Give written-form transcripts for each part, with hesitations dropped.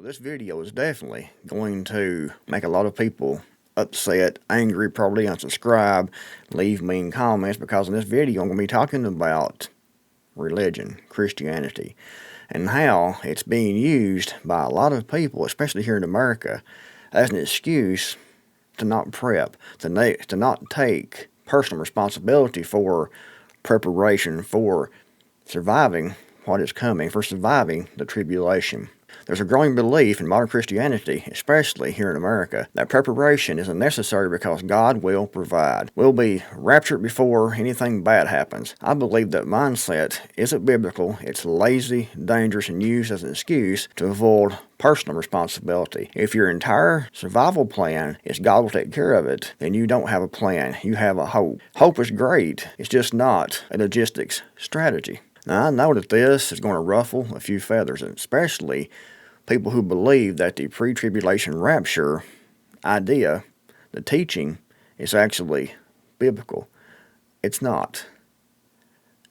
Well, this video is definitely going to make a lot of people upset, angry, probably unsubscribe, leave mean comments, because in this video I'm going to be talking about religion, Christianity, and how it's being used by a lot of people, especially here in America, as an excuse to not prep, to not take personal responsibility for preparation, for surviving what is coming, for surviving the tribulation. There's a growing belief in modern Christianity, especially here in America, that preparation isn't necessary because God will provide. We'll be raptured before anything bad happens. I believe that mindset isn't biblical, it's lazy, dangerous, and used as an excuse to avoid personal responsibility. If your entire survival plan is God will take care of it, then you don't have a plan, you have a hope. Hope is great, it's just not a logistics strategy. Now, I know that this is going to ruffle a few feathers, especially people who believe that the pre-tribulation rapture idea, the teaching, is actually biblical. It's not.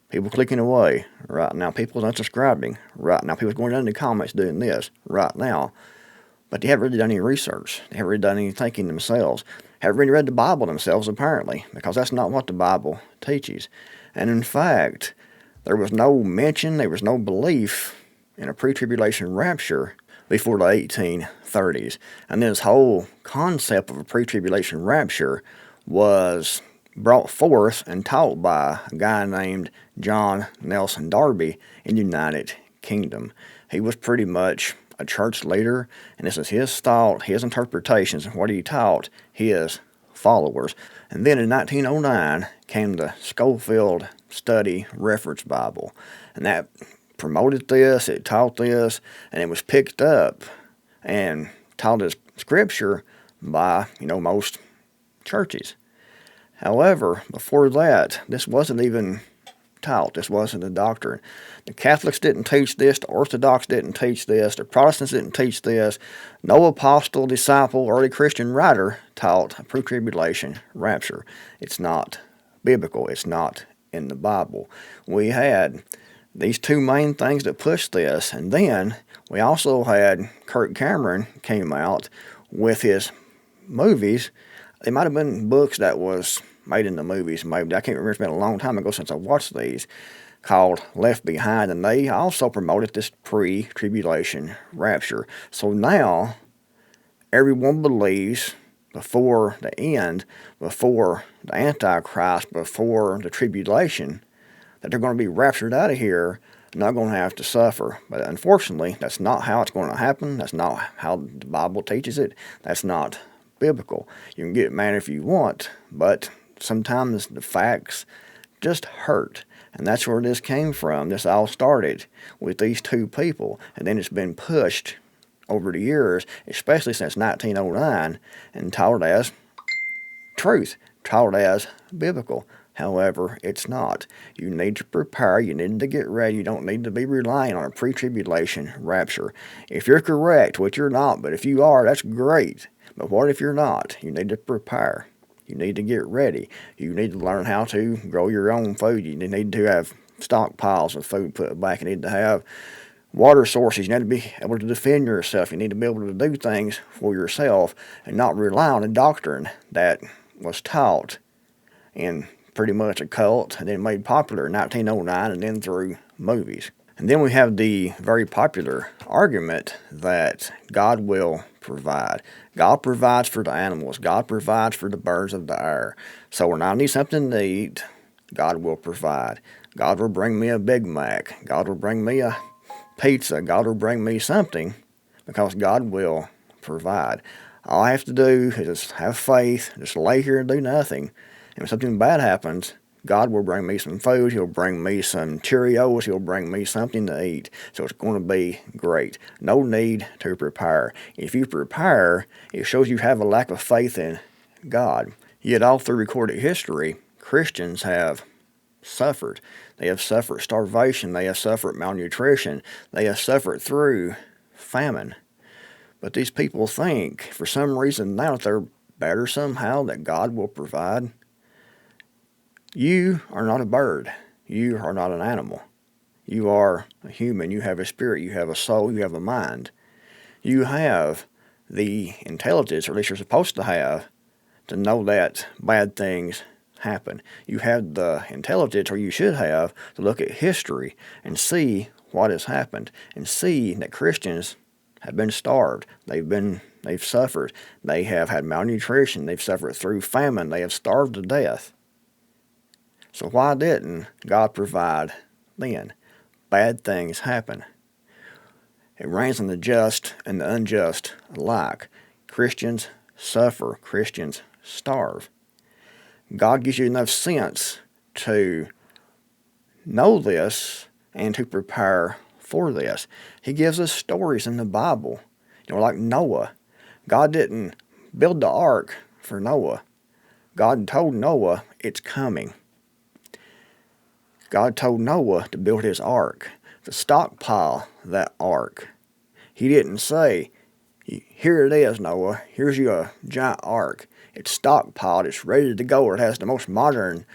People clicking away right now. People unsubscribing right now. People going down in the comments doing this right now. But they haven't really done any research. They haven't really done any thinking themselves. Haven't really read the Bible themselves, apparently, because that's not what the Bible teaches. And in fact, there was no mention, there was no belief in a pre-tribulation rapture before the 1830s. And this whole concept of a pre-tribulation rapture was brought forth and taught by a guy named John Nelson Darby in the United Kingdom. He was pretty much a church leader, and this is his thought, his interpretations, and what he taught his followers. And then in 1909 came the Schofield Study Reference Bible, and that promoted this, it taught this, and it was picked up and taught as scripture by, most churches. However, before that, this wasn't even taught. This wasn't a doctrine. The Catholics didn't teach this, the Orthodox didn't teach this, the Protestants didn't teach this. No apostle, disciple, early Christian writer taught a pre-tribulation rapture. It's not biblical. It's not in the Bible. We had these two main things that pushed this, and then we also had Kirk Cameron came out with his movies. They might have been books that was made into movies. Maybe I can't remember. It's been a long time ago since I watched these, called Left Behind, and they also promoted this pre-tribulation rapture. So now everyone believes before the end, before the Antichrist, before the tribulation, that they're going to be raptured out of here, not going to have to suffer. But unfortunately, that's not how it's going to happen. That's not how the Bible teaches it. That's not biblical. You can get mad if you want, but sometimes the facts just hurt. And that's where this came from. This all started with these two people, and then it's been pushed over the years, especially since 1909, and taught as truth, taught as biblical. However, it's not. You need to prepare. You need to get ready. You don't need to be relying on a pre-tribulation rapture. If you're correct, which you're not, but if you are, that's great. But what if you're not? You need to prepare. You need to get ready. You need to learn how to grow your own food. You need to have stockpiles of food put back. You need to have water sources. You need to be able to defend yourself. You need to be able to do things for yourself and not rely on a doctrine that was taught in pretty much a cult and then made popular in 1909 and then through movies. And then we have the very popular argument that God will provide. God provides for the animals. God provides for the birds of the air. So when I need something to eat, God will provide. God will bring me a Big Mac. God will bring me a pizza. God will bring me something because God will provide. All I have to do is just have faith, just lay here and do nothing. And when something bad happens, God will bring me some food. He'll bring me some Cheerios. He'll bring me something to eat. So it's going to be great. No need to prepare. If you prepare, it shows you have a lack of faith in God. Yet all through recorded history, Christians have suffered. They have suffered starvation. They have suffered malnutrition. They have suffered through famine. But these people think, for some reason now, that they're better somehow, that God will provide. You are not a bird. You are not an animal. You are a human. You have a spirit. You have a soul. You have a mind. You have the intelligence, or at least you're supposed to have, to know that bad things happen. You have the intelligence, or you should have, to look at history and see what has happened and see that Christians have been starved. They've suffered. They have had malnutrition. They've suffered through famine. They have starved to death. So why didn't God provide then? Bad things happen. It rains on the just and the unjust alike. Christians suffer. Christians starve. God gives you enough sense to know this and to prepare for this. He gives us stories in the Bible. Like Noah. God didn't build the ark for Noah. God told Noah it's coming. God told Noah to build his ark, to stockpile that ark. He didn't say, here it is, Noah, here's your giant ark. It's stockpiled, it's ready to go, it has the most modern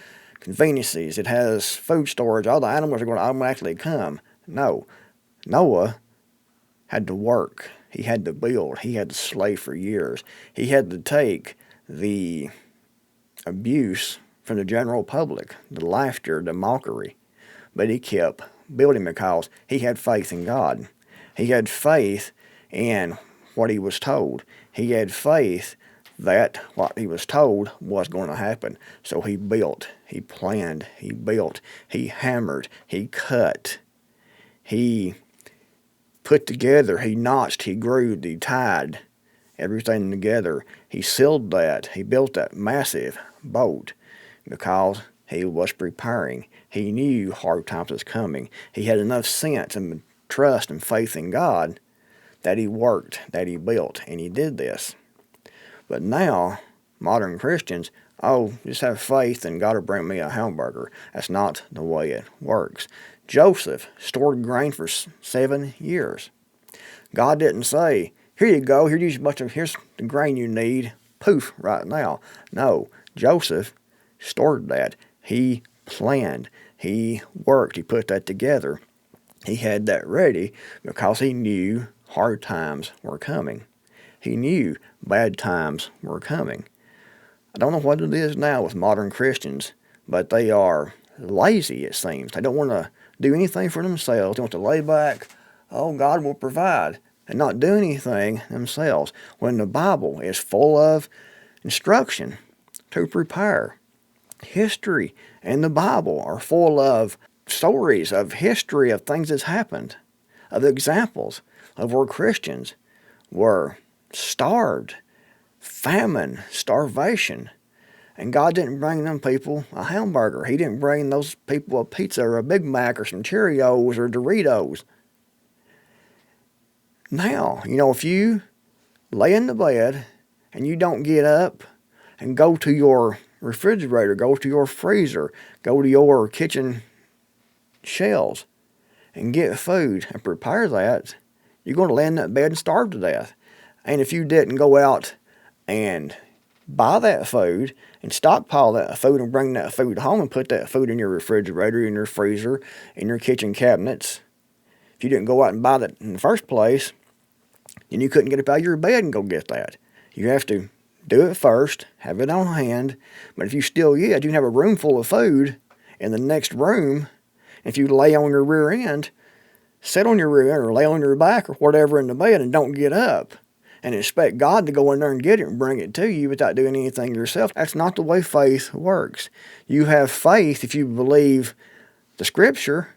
conveniences, it has food storage, all the animals are going to automatically come. No, Noah had to work, he had to build, he had to slave for years. He had to take the abuse from the general public, the laughter, the mockery. But he kept building because he had faith in God. He had faith in what he was told. He had faith that what he was told was going to happen. So he built, he planned, he built, he hammered, he cut, he put together, he notched, he grooved, he tied everything together. He sealed that, he built that massive boat because he was preparing. He knew hard times was coming. He had enough sense and trust and faith in God that he worked, that he built, and he did this. But now, modern Christians, just have faith and God will bring me a hamburger. That's not the way it works. Joseph stored grain for 7 years. God didn't say, here you go, here's the grain you need, poof, right now. No, Joseph stored that. He planned. He worked. He put that together. He had that ready because he knew hard times were coming. He knew bad times were coming. I don't know what it is now with modern Christians, but they are lazy, it seems. They don't want to do anything for themselves. They want to lay back, God will provide, and not do anything themselves, when the Bible is full of instruction to prepare. History and the Bible are full of stories of history of things that's happened, of examples of where Christians were starved, famine, starvation, and God didn't bring them people a hamburger. He didn't bring those people a pizza or a Big Mac or some Cheerios or Doritos. Now, if you lay in the bed and you don't get up and go to your refrigerator, go to your freezer, go to your kitchen shelves and get food and prepare that, you're going to lay in that bed and starve to death. And if you didn't go out and buy that food and stockpile that food and bring that food home and put that food in your refrigerator, in your freezer, in your kitchen cabinets, if you didn't go out and buy that in the first place, then you couldn't get up out of your bed and go get that. You have to do it first, have it on hand, but if you you can have a room full of food in the next room. If you lay on your rear end, sit on your rear end or lay on your back or whatever in the bed and don't get up and expect God to go in there and get it and bring it to you without doing anything yourself, that's not the way faith works. You have faith if you believe the Scripture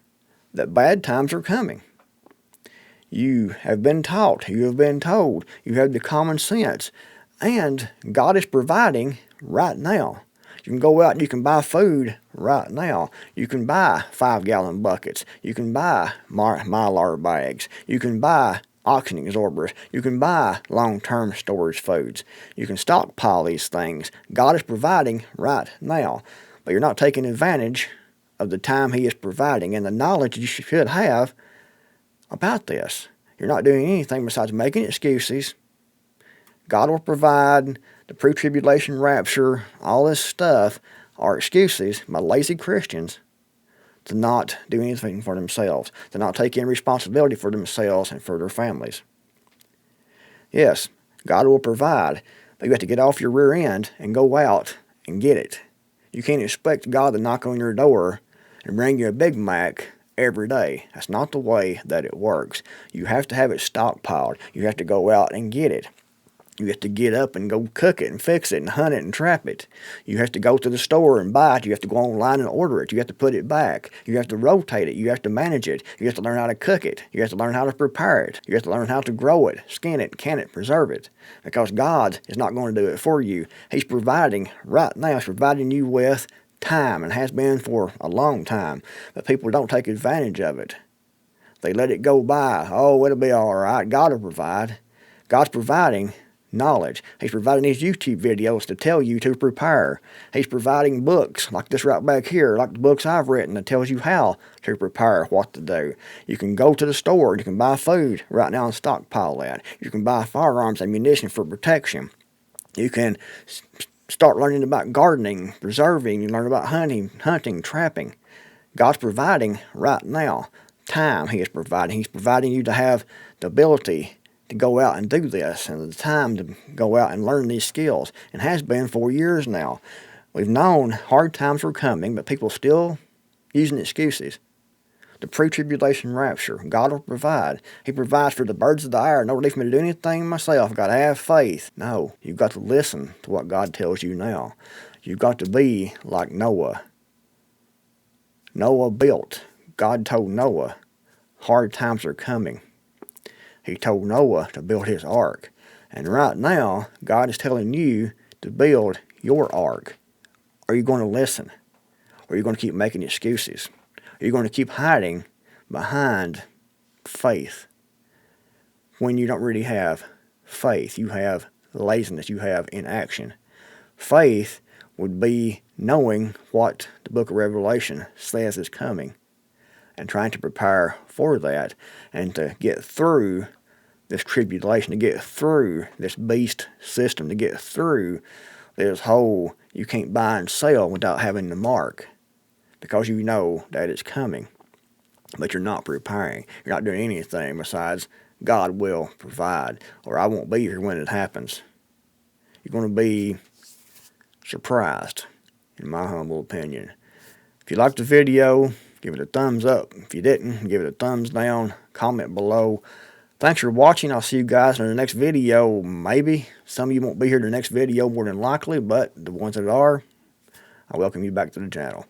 that bad times are coming. You have been taught, you have been told, you have the common sense. And God is providing right now. You can go out and you can buy food right now. You can buy 5-gallon buckets. You can buy Mylar bags. You can buy oxygen absorbers. You can buy long-term storage foods. You can stockpile these things. God is providing right now. But you're not taking advantage of the time He is providing and the knowledge you should have about this. You're not doing anything besides making excuses. God will provide, the pre-tribulation rapture, all this stuff are excuses by lazy Christians to not do anything for themselves, to not take any responsibility for themselves and for their families. Yes, God will provide, but you have to get off your rear end and go out and get it. You can't expect God to knock on your door and bring you a Big Mac every day. That's not the way that it works. You have to have it stockpiled. You have to go out and get it. You have to get up and go cook it and fix it and hunt it and trap it. You have to go to the store and buy it. You have to go online and order it. You have to put it back. You have to rotate it. You have to manage it. You have to learn how to cook it. You have to learn how to prepare it. You have to learn how to grow it, skin it, can it, preserve it. Because God is not going to do it for you. He's providing right now. He's providing you with time and has been for a long time. But people don't take advantage of it. They let it go by. Oh, it'll be all right. God will provide. God's providing knowledge. He's providing these YouTube videos to tell you to prepare. He's providing books like this right back here, like the books I've written that tells you how to prepare, what to do. You can go to the store. You can buy food right now and stockpile that. You can buy firearms, ammunition for protection. You can start learning about gardening, preserving. You learn about hunting, trapping. God's providing right now. Time He is providing. He's providing you to have the ability to go out and do this, and the time to go out and learn these skills, and has been for years now. We've known hard times were coming, but people still using excuses. The pre-tribulation rapture, God will provide. He provides for the birds of the air. No need for me to do anything myself. I've got to have faith. No, you've got to listen to what God tells you now. You've got to be like Noah. Noah built. God told Noah, hard times are coming. He told Noah to build his ark. And right now, God is telling you to build your ark. Are you going to listen? Or are you going to keep making excuses? Are you going to keep hiding behind faith when you don't really have faith? You have laziness. You have inaction. Faith would be knowing what the book of Revelation says is coming and trying to prepare for that and to get through this tribulation, to get through this beast system, to get through this whole you can't buy and sell without having the mark, because you know that it's coming, but you're not preparing. You're not doing anything besides God will provide, or I won't be here when it happens. You're going to be surprised, in my humble opinion. If you liked the video, give it a thumbs up. If you didn't, give it a thumbs down. Comment below. Thanks for watching. I'll see you guys in the next video. Maybe. Some of you won't be here in the next video more than likely, but the ones that are, I welcome you back to the channel.